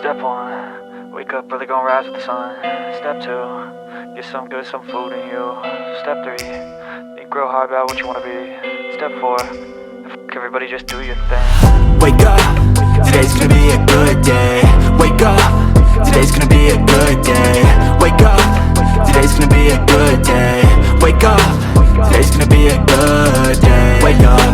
Step one, wake up early, gonna rise with the sun. Step two, get some good, some food in you. Step three, think real hard about what you wanna be. Step four, everybody just do your thing. Wake up, today's gonna be a good day. Wake up, today's gonna be a good day. Wake up, today's gonna be a good day. Wake up, today's gonna be a good day. Wake up,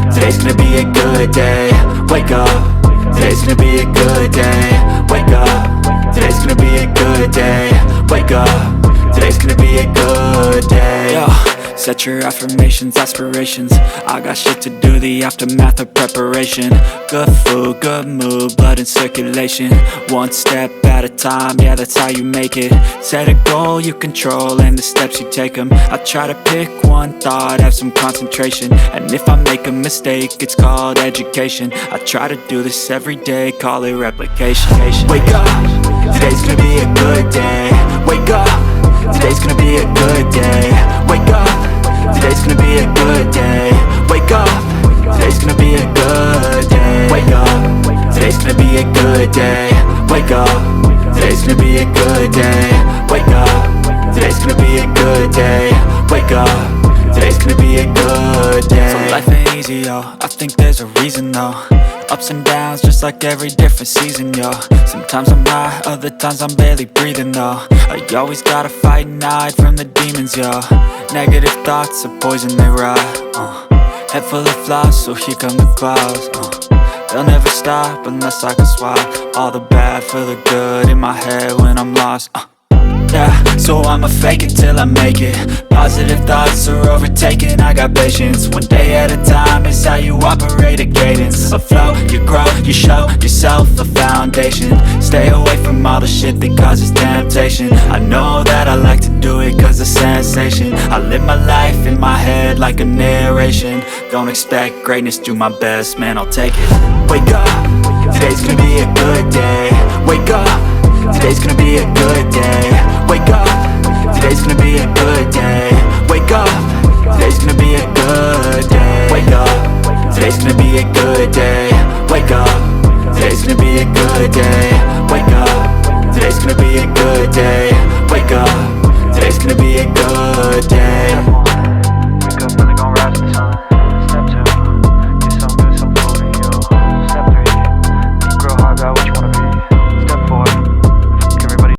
today's gonna be a good day. Wake up, today's gonna be a good day. Wake up, today's gonna be a good day. Wake up, today's gonna be a good day. Yo, set your affirmations, aspirations. I got shit to do, the aftermath of preparation. Good food, good mood, blood in circulation. One step at a time, yeah, that's how you make it. Set a goal you control and the steps you take them. I try to pick one thought, have some concentration. And if I make a mistake, it's called education. I try to do this every day, call it replication. Wake up, today's gonna be a good day. Wake up, today's gonna be a good day. Wake up, today's gonna be a good day. Wake up, today's gonna be a good day. Wake up, today's gonna be a good day. Wake up, today's gonna be a good day. Wake up, today's gonna be a good day. Wake up, today's gonna be a good day. So life ain't easy, yo, I think there's a reason though. Ups and downs, just like every different season, yo. Sometimes I'm high, other times I'm barely breathing, though. I always gotta fight and hide from the demons, yo. Negative thoughts are poison, they rot. Head full of flies, so here come the clouds. They'll never stop unless I can swap all the bad for the good in my head when I'm lost. Yeah, so I'ma fake it till I make it. Positive thoughts are overtaken, I got patience. One day at a time is how you operate a cadence. A flow, you grow, you show yourself a foundation. Stay away from all the shit that causes temptation. I know that I like to do it cause it's sensation. I live my life in my head like a narration. Don't expect greatness, do my best, man, I'll take it. Wake up, today's gonna be a good day. Wake up, today's gonna be a good day. Wake up, today's gonna be a good day. Wake up, today's gonna be a